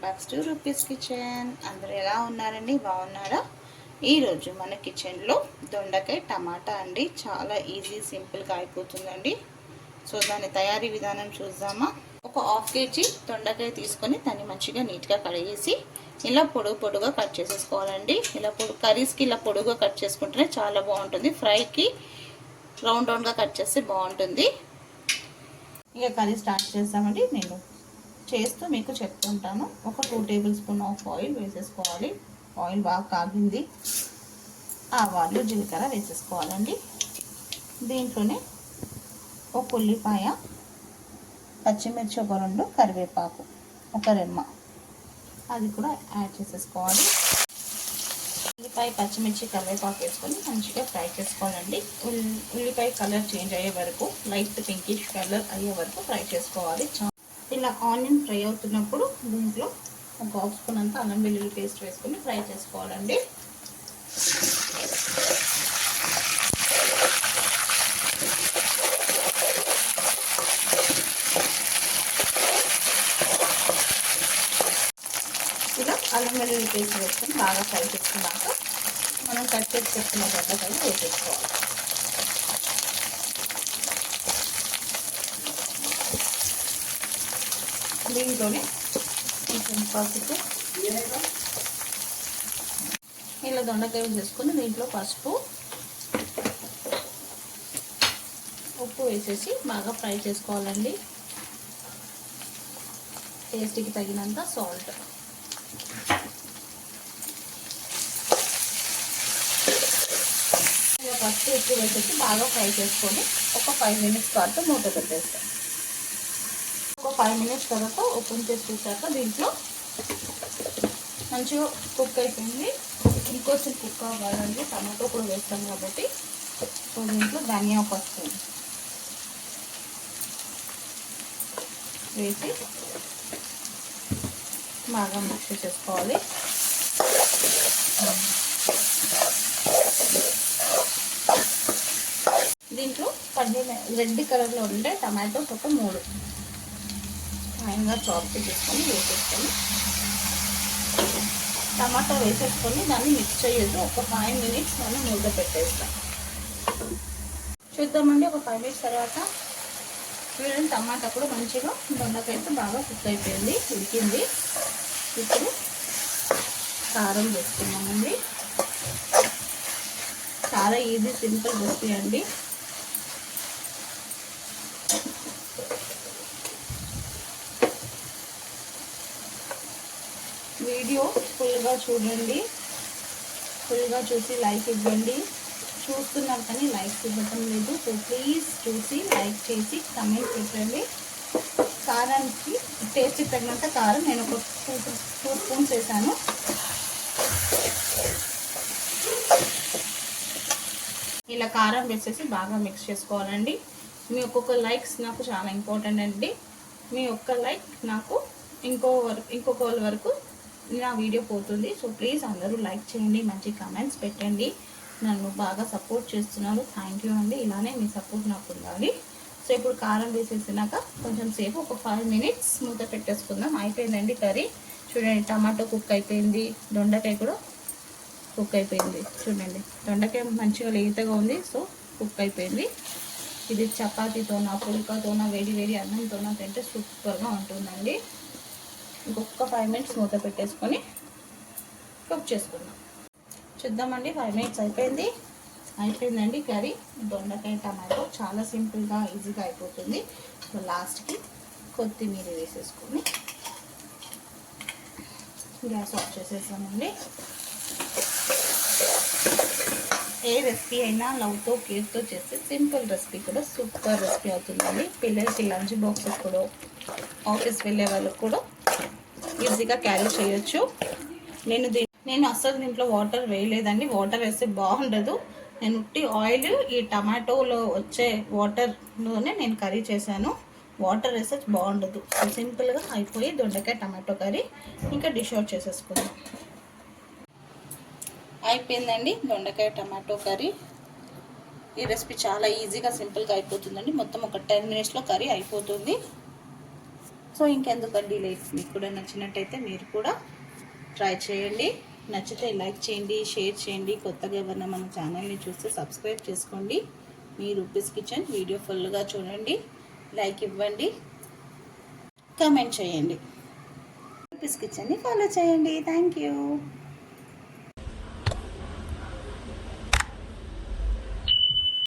Back to rupees kitchen. అందరూ ఎలా ఉన్నారండి? బాగున్నారా? ఈరోజు మన కిచెన్లో దొండకాయ టమాటా అండి. చాలా ఈజీ సింపుల్గా అయిపోతుందండి. సో దాని తయారీ విధానం చూద్దామా? ఒక హాఫ్ కేజీ దొండకాయ తీసుకొని దాన్ని మంచిగా నీట్గా కడిగేసి ఇలా పొడుగుగా కట్ చేసేసుకోవాలండి. ఇలా కర్రీస్కి ఇలా పొడుగుగా కట్ చేసుకుంటేనే చాలా బాగుంటుంది. ఫ్రైకి రౌండ్గా కట్ చేస్తే బాగుంటుంది. ఇక కర్రీ స్టార్ట్ చేస్తామండి. నేను చేస్తూ మీకు చెప్తుంటాను. ఒక 2 టేబుల్ స్పూన్ ఆఫ్ ఆయిల్ వేసేసుకోవాలి. ఆయిల్ బాగా కాగింది. ఆవాలు జీలకర్ర వేసేసుకోవాలండి. దీంట్లోనే ఒక ఉల్లిపాయ, పచ్చిమిర్చి ఒక 2, కరివేపాకు ఒక రెమ్మ అది కూడా యాడ్ చేసేసుకోవాలి. ఉల్లిపాయ, పచ్చిమిర్చి, కరివేపాకు వేసుకొని మంచిగా ఫ్రై చేసుకోవాలండి. ఉల్లిపాయ కలర్ చేంజ్ అయ్యే వరకు, లైట్ పింకిష్ కలర్ అయ్యే వరకు ఫ్రై చేసుకోవాలి. ఇలా ఆనియన్ ఫ్రై అవుతున్నప్పుడు దీంట్లో ఒక హాఫ్ స్పూన్ అంతా అల్లం వెల్లుల్లి పేస్ట్ వేసుకొని ఫ్రై చేసుకోవాలండి. ఇలా అల్లం వెల్లుల్లి పేస్ట్ వేసుకొని బాగా ఫ్రై చేసుకున్నాక మనం కట్ చేసి పెట్టుకున్న దొండకాయ వేసేసుకోవాలి. దీంట్లోనే కొంచెం పసుపు, ఇలా దొండకాయ వేసుకొని దీంట్లో పసుపు, ఉప్పు వేసేసి బాగా ఫ్రై చేసుకోవాలండి. టేస్ట్కి తగినంత సాల్ట్, ఇలా పసుపు ఉప్పు వేసేసి బాగా ఫ్రై చేసుకొని ఒక 5 మినిట్స్ పాటు మూత పెట్టేస్తాం. ఒక 5 మినిట్స్ తర్వాత ఓపెన్ చేసి చూసాక దీంట్లో మంచిగా కుక్ అయిపోయింది. ఇంకొంచెం కుక్ అవ్వాలండి, టమాటో కూడా వేస్తాం కాబట్టి. సో దీంట్లో ధనియా పసుపు వేసి బాగా మిక్స్ చేసుకోవాలి. దీంట్లో రెడ్ కలర్లో ఉండే టమాటోస్ ఒక 3 ఫైన్గా చాప్ చేసుకొని వేసేసుకొని టమాటో వేసేసుకొని దాన్ని మిక్స్ చేయొద్దు. ఒక 5 మినిట్స్ మనం మూత పెట్టేస్తాం. చూద్దామండి. ఒక 5 మినిట్స్ తర్వాత చూడండి, టమాటా కూడా మంచిగా దొండకాయతో బాగా కుక్ అయిపోయింది, ఉడికింది. ఇప్పుడు కారం వేసుకున్నామండి. చాలా ఈజీ సింపుల్ రెసిపీ అండి. వీడియో ఫుల్గా చూడండి, ఫుల్గా చూసి లైక్ ఇవ్వండి. చూస్తున్నాం కానీ లైక్ ఇవ్వటం లేదు. సో ప్లీజ్ చూసి లైక్ చేసి కమెంట్ పెట్టండి. కారానికి టేస్ట్ తగినంత కారం నేను ఒక 2 స్పూన్స్ వేసాను. ఇలా కారం వేసేసి బాగా మిక్స్ చేసుకోవాలండి. మీ ఒక్కొక్క లైక్స్ నాకు చాలా ఇంపార్టెంట్ అండి. మీ ఒక్క లైక్ నాకు ఇంకొక వరకు నా వీడియో పోతుంది. సో ప్లీజ్ అందరూ లైక్ చేయండి, మంచి కామెంట్స్ పెట్టండి. నన్ను బాగా సపోర్ట్ చేస్తున్నారు. థ్యాంక్ యూ అండి. ఇలానే మీ సపోర్ట్ నాకు ఉండాలి. సో ఇప్పుడు కారం వేసేసినాక కొంచెం సేపు ఒక 5 మినిట్స్ మూత పెట్టేసుకుందాం. అయిపోయిందండి కర్రీ. చూడండి, టమాటో కుక్ అయిపోయింది, దొండకాయ కూడా కుక్ అయిపోయింది. చూడండి, దొండకాయ మంచిగా లేతగా ఉంది. సో కుక్ అయిపోయింది. ఇది చపాతీతోనా, పుల్కాతోనా, వేడి అన్నంతోనా తింటే సూపర్గా ఉంటుందండి. ఇంకొక 5 మినిట్స్ మూత పెట్టేసుకొని కుక్ చేసుకుందాం. చూద్దామండి. 5 మినిట్స్ అయిపోయిందండి కర్రీ. దొండకాయ టమాటో చాలా సింపుల్గా ఈజీగా అయిపోతుంది. సో లాస్ట్కి కొత్తిమీర వేసేసుకొని గ్యాస్ ఆఫ్ చేసేసామండి. ఏ రెసిపీ అయినా లవ్తో కేర్తో చేస్తే సింపుల్ రెసిపీ కూడా సూపర్ రెసిపీ అవుతుందండి. పిల్లలకి లంచ్ బాక్సెస్ కూడా, ఆఫీస్ వెళ్ళే వాళ్ళకి కూడా ఈజీగా క్యారీ చేయొచ్చు. నేను అస్సలు దీంట్లో వాటర్ వేయలేదండి. వాటర్ వేస్తే బాగుండదు. నేను ఉట్టి ఆయిల్, ఈ టమాటోలో వచ్చే వాటర్లోనే నేను కర్రీ చేశాను. వాటర్ వేస్తే బాగుండదు. సో సింపుల్గా అయిపోయి దొండకాయ టమాటో కర్రీ. ఇంకా డిష్ అవుట్ చేసేసుకుందాం. అయిపోయిందండి దొండకాయ టమాటో కర్రీ. ఈ రెసిపీ చాలా ఈజీగా సింపుల్గా అయిపోతుందండి. మొత్తం ఒక 10 మినిట్స్లో కర్రీ అయిపోతుంది. సో ఇంకెందుకండి లేట్, మీకు కూడా నచ్చినట్టయితే మీరు కూడా ట్రై చేయండి. నచ్చితే లైక్ చేయండి, షేర్ చేయండి. కొత్తగా ఎవరైనా మన ఛానల్ని చూస్తే సబ్స్క్రైబ్ చేసుకోండి. మీ రూపీస్ కిచెన్ వీడియో ఫుల్గా చూడండి, లైక్ ఇవ్వండి, కామెంట్ చేయండి. రూపీస్ కిచెన్ని ఫాలో చేయండి. Thank you.